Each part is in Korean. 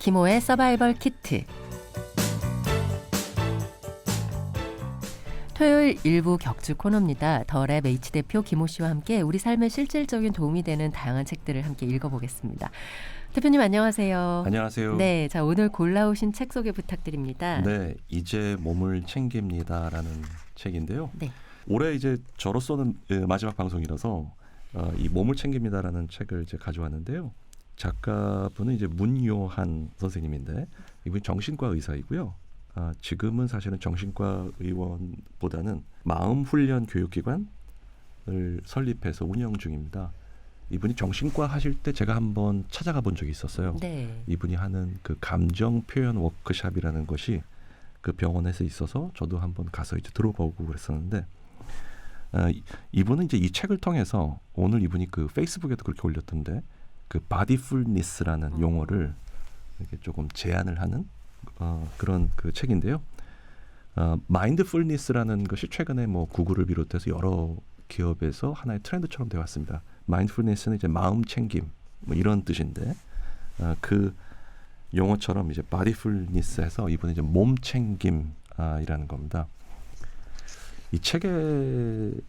김호의 서바이벌 키트. 토요일 일부 격주 코너입니다. 더랩 H대표 김호 씨와 함께 우리 삶에 실질적인 도움이 되는 다양한 책들을 함께 읽어보겠습니다. 대표님 안녕하세요. 안녕하세요. 네, 자 오늘 골라오신 책 소개 부탁드립니다. 네, 이제 몸을 챙깁니다라는 책인데요. 네. 올해 이제 저로서는 마지막 방송이라서 이 몸을 챙깁니다라는 책을 이제 가져왔는데요. 작가분은 이제 문요한 선생님인데 이분이 정신과 의사이고요. 지금은 사실은 정신과 의원보다는 마음훈련 교육기관을 설립해서 운영 중입니다. 이분이 정신과 하실 때 제가 한번 찾아가 본 적이 있었어요. 네. 이분이 하는 그 감정 표현 워크샵이라는 것이 그 병원에서 있어서 저도 한번 가서 이제 들어보고 그랬었는데 이분은 이제 이 책을 통해서 오늘 이분이 그 페이스북에도 그렇게 올렸던데 그 바디풀니스라는 용어를 이렇게 조금 제안을 하는 그런 그 책인데요. 마인드풀니스라는 것이 최근에 뭐 구글을 비롯해서 여러 기업에서 하나의 트렌드처럼 되어 왔습니다. 마인드풀니스는 이제 마음 챙김 뭐 이런 뜻인데 그 용어처럼 이제 바디풀니스에서 이번에 이제 몸 챙김이라는 겁니다. 이 책의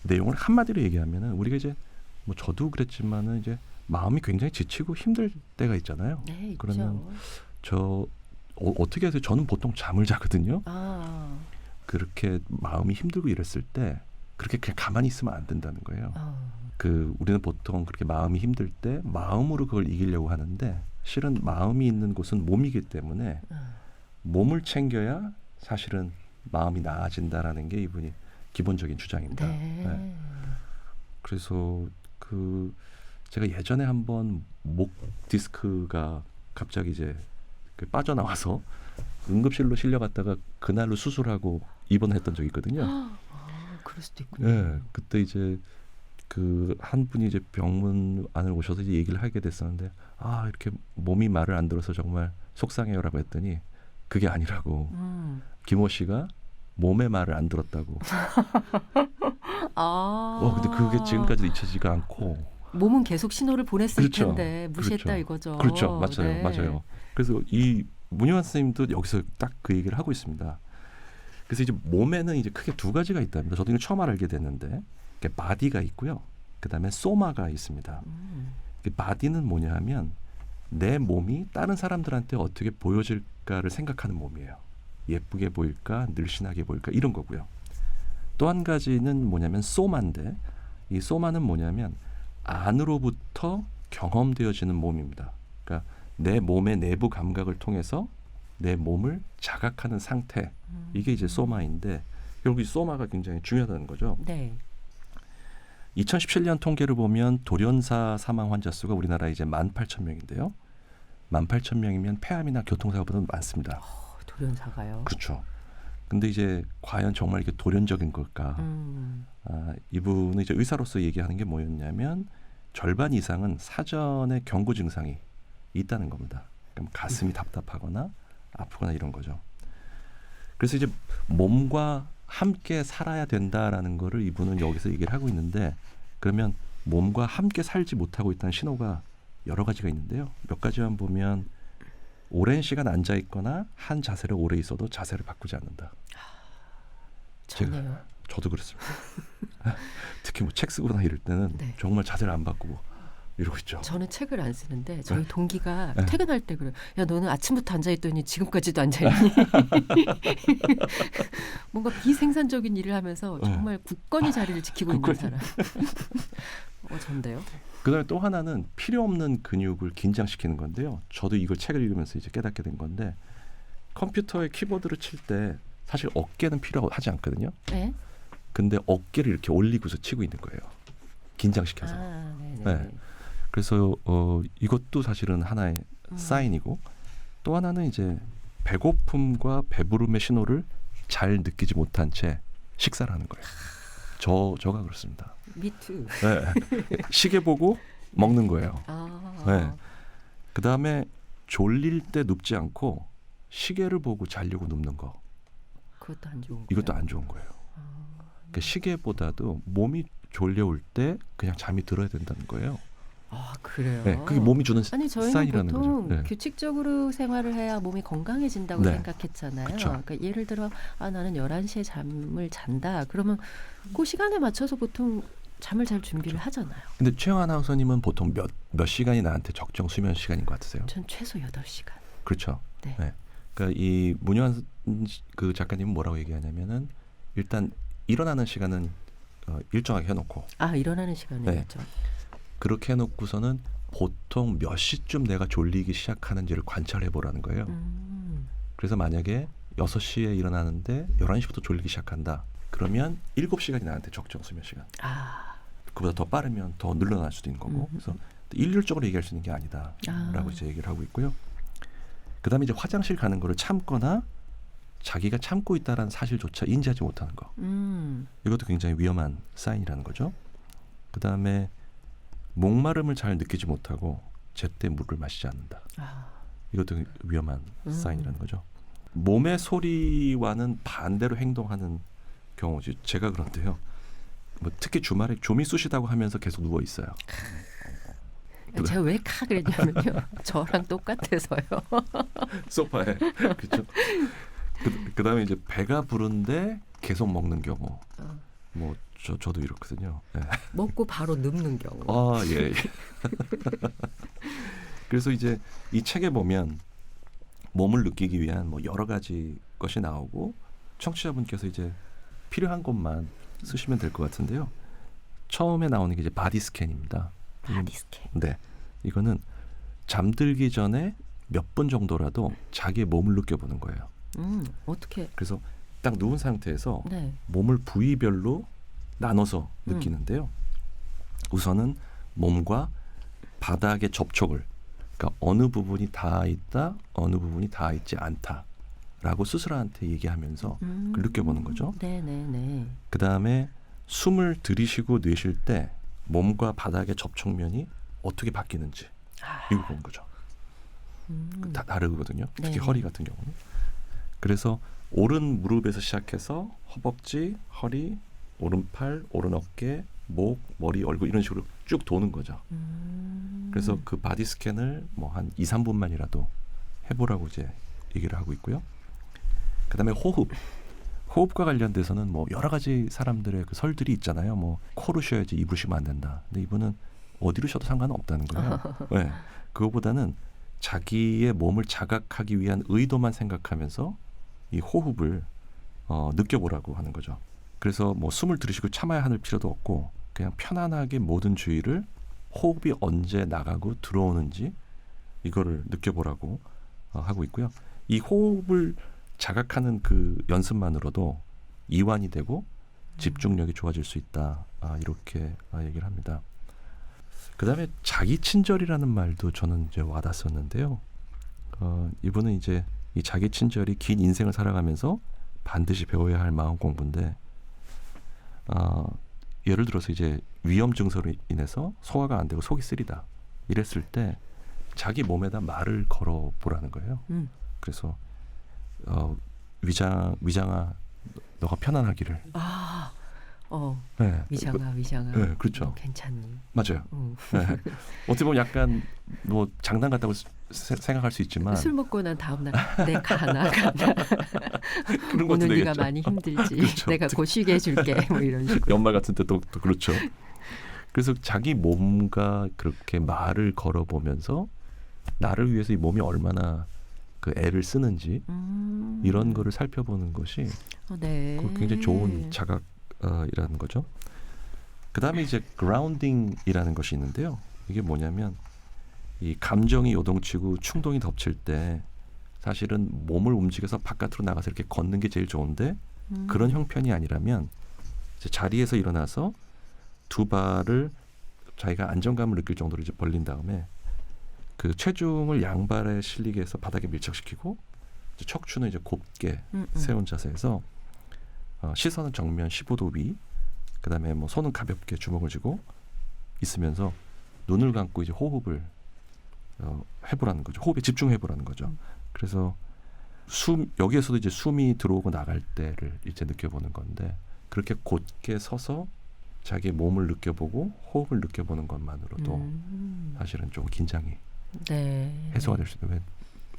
내용을 한마디로 얘기하면은 우리가 이제 뭐 저도 그랬지만은 이제 마음이 굉장히 지치고 힘들 때가 있잖아요. 네, 있죠. 그러면 어떻게 해서 저는 보통 잠을 자거든요. 그렇게 마음이 힘들고 이랬을 때 그렇게 그냥 가만히 있으면 안 된다는 거예요. 우리는 보통 그렇게 마음이 힘들 때 마음으로 그걸 이기려고 하는데 실은 마음이 있는 곳은 몸이기 때문에 몸을 챙겨야 사실은 마음이 나아진다라는 게 이분이 기본적인 주장입니다. 네. 그래서 제가 예전에 한번 목 디스크가 갑자기 이제 빠져나와서 응급실로 실려갔다가 그날로 수술하고 입원했던 적이 있거든요. 그럴 수도 있군요. 네, 그때 이제 한 분이 이제 병문 안을 오셔서 이제 얘기를 하게 됐었는데 이렇게 몸이 말을 안 들어서 정말 속상해요라고 했더니 그게 아니라고 김호 씨가 몸의 말을 안 들었다고. 근데 그게 지금까지도 잊혀지지가 않고. 몸은 계속 신호를 보냈을 그렇죠. 텐데 무시했다 그렇죠. 이거죠. 그렇죠. 맞아요. 네. 맞아요. 그래서 이 문효한 선생님도 여기서 딱 그 얘기를 하고 있습니다. 그래서 이제 몸에는 이제 크게 두 가지가 있답니다. 저도 이거 처음 알게 됐는데 바디가 있고요. 그다음에 소마가 있습니다. 바디는 뭐냐 하면 내 몸이 다른 사람들한테 어떻게 보여질까를 생각하는 몸이에요. 예쁘게 보일까, 늘씬하게 보일까 이런 거고요. 또 한 가지는 뭐냐면 소마인데 이 소마는 뭐냐면 안으로부터 경험되어지는 몸입니다. 그러니까 내 몸의 내부 감각을 통해서 내 몸을 자각하는 상태. 이게 이제 소마인데 결국 이 소마가 굉장히 중요하다는 거죠. 네. 2017년 통계를 보면 돌연사 사망 환자 수가 우리나라에 이제 18,000명인데요. 18,000명이면 폐암이나 교통사고보다 많습니다. 돌연사가요? 그렇죠. 근데 이제 과연 정말 이게 돌연적인 걸까? 이분은 이제 의사로서 얘기하는 게 뭐였냐면 절반 이상은 사전에 경고 증상이 있다는 겁니다. 그럼 가슴이 답답하거나 아프거나 이런 거죠. 그래서 이제 몸과 함께 살아야 된다라는 거를 이분은 여기서 얘기를 하고 있는데 그러면 몸과 함께 살지 못하고 있다는 신호가 여러 가지가 있는데요. 몇 가지만 보면 오랜 시간 앉아 있거나 한 자세를 오래 있어도 자세를 바꾸지 않는다. 저도 그렇습니다. 특히 뭐 책 쓰거나 이럴 때는 정말 자세를 안 바꾸고 이러고 있죠. 저는 책을 안 쓰는데 저희 동기가 퇴근할 때 그래요. 야 너는 아침부터 앉아있더니 지금까지도 앉아있니? 뭔가 비생산적인 일을 하면서 정말 굳건히 자리를 지키고 있는 사람. 전데요. 그다음에 또 하나는 필요 없는 근육을 긴장시키는 건데요. 저도 이걸 책을 읽으면서 이제 깨닫게 된 건데 컴퓨터에 키보드를 칠 때 사실 어깨는 필요하지 않거든요. 네. 근데 어깨를 이렇게 올리고서 치고 있는 거예요. 긴장시켜서. 네. 그래서 이것도 사실은 하나의 사인이고 또 하나는 이제 배고픔과 배부름의 신호를 잘 느끼지 못한 채 식사를 하는 거예요. 저가 그렇습니다. Me too. 네. 시계 보고 먹는 거예요. 네. 그다음에 졸릴 때 눕지 않고 시계를 보고 자려고 눕는 거. 그것도 안 좋은 거예요. 이것도 안 좋은 거예요. 그러니까 시계보다도 몸이 졸려올 때 그냥 잠이 들어야 된다는 거예요. 그 그래요. 네, 그게 몸이 주는 아니 저희는 사인이라는 보통 거죠. 네. 규칙적으로 생활을 해야 몸이 건강해진다고 네. 생각했잖아요. 그쵸. 그러니까 예를 들어 나는 11시에 잠을 잔다. 그러면 그 시간에 맞춰서 보통 잠을 잘 준비를 하잖아요. 근데 최영 아나운서님은 보통 몇 시간이 나한테 적정 수면 시간인 것 같으세요? 전 최소 8시간. 그렇죠. 네. 네. 그러니까 이 문효한 그 작가님은 뭐라고 얘기하냐면은 일단 일어나는 시간은 일정하게 해놓고 일어나는 시간이었죠. 그렇게 해놓고서는 보통 몇 시쯤 내가 졸리기 시작하는지를 관찰해 보라는 거예요. 그래서 만약에 6시에 일어나는데 11시부터 졸리기 시작한다. 그러면 7시간이 나한테 적정 수면 시간. 그보다 더 빠르면 더 늘어날 수도 있는 거고. 그래서 일률적으로 얘기할 수 있는 게 아니다라고 이제 얘기를 하고 있고요. 그다음에 이제 화장실 가는 거를 참거나 자기가 참고 있다라는 사실조차 인지하지 못하는 거. 이것도 굉장히 위험한 사인이라는 거죠. 그다음에 목마름을 잘 느끼지 못하고 제때 물을 마시지 않는다. 이것도 위험한 사인이라는 거죠. 몸의 소리와는 반대로 행동하는 경우지. 제가 그런데요. 뭐 특히 주말에 좀이 쑤시다고 하면서 계속 누워 있어요. 제가 왜 그랬냐면요. 저랑 똑같아서요. 소파에. 그렇죠. 그다음에 이제 배가 부른데 계속 먹는 경우. 뭐 저도 이렇거든요. 네. 먹고 바로 눕는 경우. 예. 그래서 이제 이 책에 보면 몸을 느끼기 위한 뭐 여러 가지 것이 나오고 청취자분께서 이제 필요한 것만 쓰시면 될 것 같은데요. 처음에 나오는 게 이제 바디 스캔입니다. 바디 스캔. 네, 이거는 잠들기 전에 몇 분 정도라도 자기의 몸을 느껴보는 거예요. 어떻게? 그래서 딱 누운 상태에서 네. 몸을 부위별로 나눠서 느끼는데요. 우선은 몸과 바닥의 접촉을, 그러니까 어느 부분이 닿아 있다, 어느 부분이 닿아 있지 않다라고 스스로한테 얘기하면서 그걸 느껴보는 거죠. 네네네. 그 다음에 숨을 들이쉬고 내쉴 때 몸과 바닥의 접촉면이 어떻게 바뀌는지 이거 보는 거죠. 다 다르거든요. 특히 네네. 허리 같은 경우는. 그래서 오른 무릎에서 시작해서 허벅지, 허리, 오른팔, 오른 어깨, 목, 머리, 얼굴 이런 식으로 쭉 도는 거죠. 그래서 그 바디 스캔을 뭐 한 2, 3분만이라도 해보라고 이제 얘기를 하고 있고요. 그다음에 호흡과 관련돼서는 뭐 여러 가지 사람들의 그 설들이 있잖아요. 뭐 코로 쉬어야지 입으로 쉬면 안 된다. 근데 이분은 어디로 쉬어도 상관은 없다는 거예요. 네. 그거보다는 자기의 몸을 자각하기 위한 의도만 생각하면서 이 호흡을 느껴보라고 하는 거죠. 그래서 뭐 숨을 들이쉬고 참아야 할 필요도 없고 그냥 편안하게 모든 주의를 호흡이 언제 나가고 들어오는지 이거를 느껴보라고 하고 있고요. 이 호흡을 자각하는 그 연습만으로도 이완이 되고 집중력이 좋아질 수 있다. 이렇게 얘기를 합니다. 그다음에 자기 친절이라는 말도 저는 이제 와닿았었는데요. 이분은 이제 이 자기 친절이 긴 인생을 살아가면서 반드시 배워야 할 마음 공부인데, 예를 들어서 이제 위험 증서로 인해서 소화가 안 되고 속이 쓰리다 이랬을 때 자기 몸에다 말을 걸어 보라는 거예요. 그래서 위장아 너가 편안하기를. 네. 위장아. 네, 그렇죠. 괜찮니? 맞아요. 네. 어떻게 보면 약간 뭐 장난 같다고 생각할 수 있지만 술 먹고 난 다음 날 내 가나 그런 것도 오늘 되겠죠. 네가 많이 힘들지. 그렇죠. 내가 곧 쉬게 해줄게. 뭐 이런 식으로. 연말 같은 때 또 그렇죠. 그래서 자기 몸과 그렇게 말을 걸어보면서 나를 위해서 이 몸이 얼마나 그 애를 쓰는지 이런 거를 살펴보는 것이 네. 굉장히 좋은 자각이라는 거죠. 그 다음에 이제 그라운딩이라는 것이 있는데요. 이게 뭐냐면 이 감정이 요동치고 충동이 덮칠 때 사실은 몸을 움직여서 바깥으로 나가서 이렇게 걷는 게 제일 좋은데 그런 형편이 아니라면 이제 자리에서 일어나서 두 발을 자기가 안정감을 느낄 정도로 이제 벌린 다음에 그 체중을 양발에 실리게 해서 바닥에 밀착시키고 이제 척추는 이제 곱게 세운 자세에서 시선은 정면 15도 위, 그다음에 뭐 손은 가볍게 주먹을 쥐고 있으면서 눈을 감고 이제 호흡을 해보라는 거죠. 호흡에 집중해보라는 거죠. 그래서 여기에서도 이제 숨이 들어오고 나갈 때를 이제 느껴보는 건데 그렇게 곧게 서서 자기 몸을 느껴보고 호흡을 느껴보는 것만으로도 사실은 좀 긴장이 네. 해소가 될 수 있는. 왜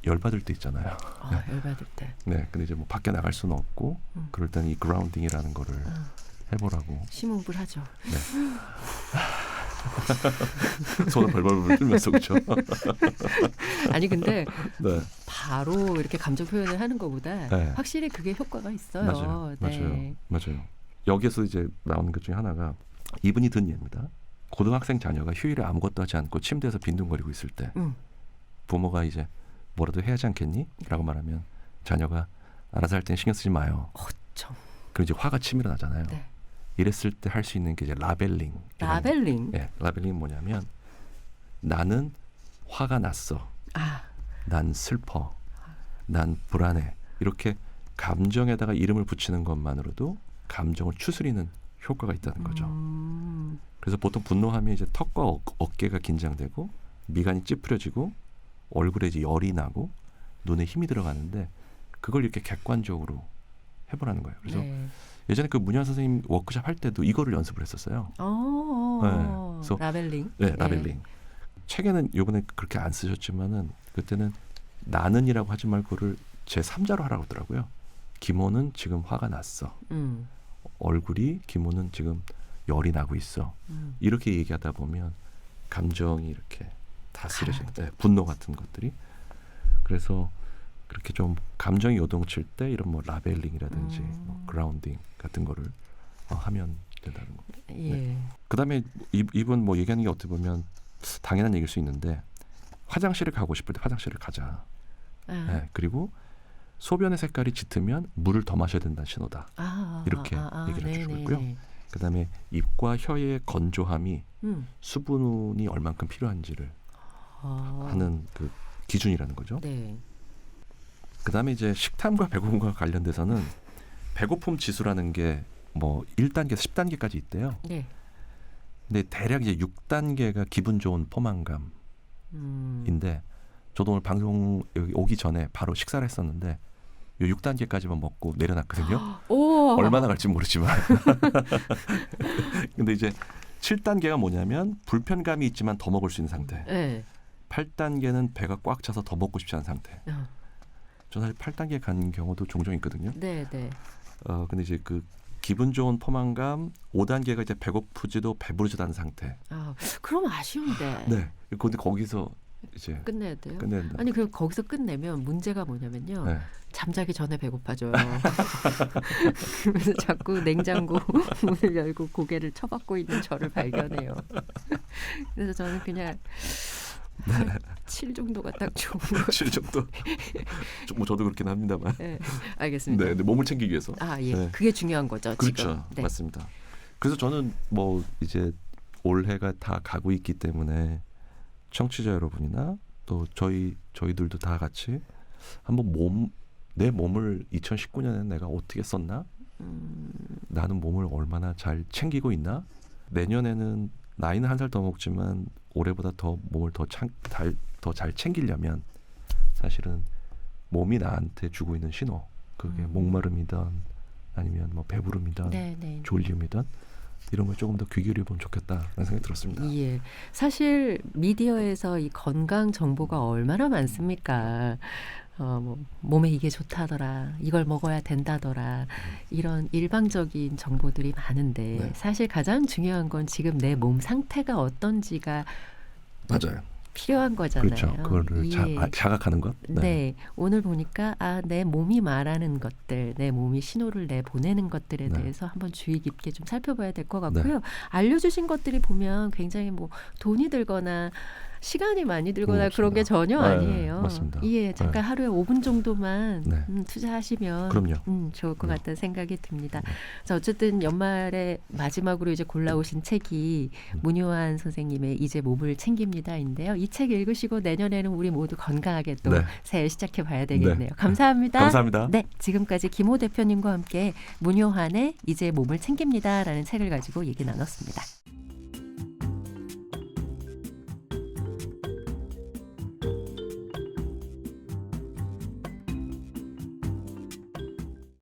열받을 때 있잖아요. 아, 열받을 때. 네, 근데 이제 뭐 밖에 나갈 수는 없고 그럴 때는 이 그라운딩이라는 거를 해보라고. 심호흡을 하죠. 네. 손을 벌벌 떨면서 그렇죠. 아니 근데 네, 바로 이렇게 감정 표현을 하는 것보다 네. 확실히 그게 효과가 있어요. 맞아요, 네. 맞아요. 여기에서 이제 나오는 것 중에 하나가 이분이 든 예입니다. 고등학생 자녀가 휴일에 아무것도 하지 않고 침대에서 빈둥거리고 있을 때 부모가 이제 뭐라도 해야지 않겠니? 라고 말하면 자녀가 알아서 할 땐 신경 쓰지 마요. 어쩜. 그럼 이제 화가 치밀어 나잖아요. 네. 이랬을 때 할 수 있는 게 이제 라벨링. 라벨링. 네, 라벨링은 뭐냐면 나는 화가 났어. 아, 난 슬퍼. 난 불안해. 이렇게 감정에다가 이름을 붙이는 것만으로도 감정을 추스리는 효과가 있다는 거죠. 그래서 보통 분노하면 이제 턱과 어깨가 긴장되고 미간이 찌푸려지고 얼굴에 이제 열이 나고 눈에 힘이 들어가는데 그걸 이렇게 객관적으로 해보라는 거예요. 그래서 네. 예전에 그 문현 선생님 워크숍 할 때도 이거를 연습을 했었어요. 그래서 라벨링. 네, 라벨링. 책에는 이번에 그렇게 안 쓰셨지만은 그때는 나는이라고 하지 말고 그를 제 3자로 하라고 하더라고요. 김호는 지금 화가 났어. 얼굴이 김호는 지금 열이 나고 있어. 이렇게 얘기하다 보면 감정이 이렇게 다스려지는 분노 같은 것들이. 그래서 그렇게 좀 감정이 요동칠 때 이런 뭐 라벨링이라든지 뭐 그라운딩 같은 거를 하면 된다는 거. 예. 네. 그다음에 이분 뭐 얘기하는 게 어떻게 보면 당연한 얘기일 수 있는데 화장실을 가고 싶을 때 화장실을 가자. 네. 그리고 소변의 색깔이 짙으면 물을 더 마셔야 된다는 신호다. 이렇게 얘기를 해주고 있고요. 그다음에 입과 혀의 건조함이 수분이 얼만큼 필요한지를 하는 그 기준이라는 거죠. 네. 그다음에 이제 식탐과 배고픔과 관련돼서는 배고픔 지수라는 게 뭐 1단계에서 10단계까지 있대요. 네. 근데 대략 이제 6단계가 기분 좋은 포만감인데 저도 오늘 방송 여기 오기 전에 바로 식사를 했었는데 요 6단계까지만 먹고 내려놨거든요. 얼마나 갈지 모르지만. 근데 이제 7단계가 뭐냐면 불편감이 있지만 더 먹을 수 있는 상태. 네. 8단계는 배가 꽉 차서 더 먹고 싶지 않은 상태. 저는 사실 8단계 간 경우도 종종 있거든요. 네, 네. 근데 이제 그 기분 좋은 포만감 5단계가 이제 배고프지도 배부르지도 않은 상태. 그럼 아쉬운데. 네. 근데 거기서 이제 끝내야 돼요? 끝내야 된다. 아니 그 거기서 끝내면 문제가 뭐냐면요. 네. 잠자기 전에 배고파져요. 그래서 자꾸 냉장고 문을 열고 고개를 쳐박고 있는 저를 발견해요. 그래서 저는 그냥 7 정도가 딱 좋은 거. 7 정도. 뭐 저도 그렇긴 합니다만. 네, 알겠습니다. 네, 몸을 챙기기 위해서. 예. 네. 그게 중요한 거죠. 그렇죠. 지금. 네. 맞습니다. 그래서 저는 뭐 이제 올해가 다 가고 있기 때문에 청취자 여러분이나 또 저희들도 다 같이 한번 내 몸을 2019년에 내가 어떻게 썼나? 나는 몸을 얼마나 잘 챙기고 있나? 내년에는 나이는 한 살 더 먹지만 올해보다 더 몸을 더 잘 챙기려면 사실은 몸이 나한테 주고 있는 신호, 그게 목마름이든 아니면 뭐 배부름이든 네. 졸림이든 이런 걸 조금 더 귀 기울여보면 좋겠다라는 생각이 들었습니다. 예. 사실 미디어에서 이 건강 정보가 얼마나 많습니까? 뭐 몸에 이게 좋다더라, 이걸 먹어야 된다더라, 이런 일방적인 정보들이 많은데 네. 사실 가장 중요한 건 지금 내 몸 상태가 어떤지가 맞아요. 필요한 거잖아요. 그렇죠. 그거를 자각하는 것. 네. 오늘 보니까 내 몸이 말하는 것들, 내 몸이 신호를 내보내는 것들에 네. 대해서 한번 주의 깊게 좀 살펴봐야 될 것 같고요. 알려주신 것들이 보면 굉장히 뭐 돈이 들거나 시간이 많이 들거나 그런 게 전혀 아니에요. 맞습니다. 잠깐 하루에 5분 정도만 네. 투자하시면 그럼요. 좋을 것 같다는 생각이 듭니다. 자, 어쨌든 연말에 마지막으로 이제 골라오신 책이 문효한 선생님의 이제 몸을 챙깁니다인데요. 이 책 읽으시고 내년에는 우리 모두 건강하게 또 새해 시작해 봐야 되겠네요. 감사합니다. 감사합니다. 네, 지금까지 김호 대표님과 함께 문효한의 이제 몸을 챙깁니다라는 책을 가지고 얘기 나눴습니다.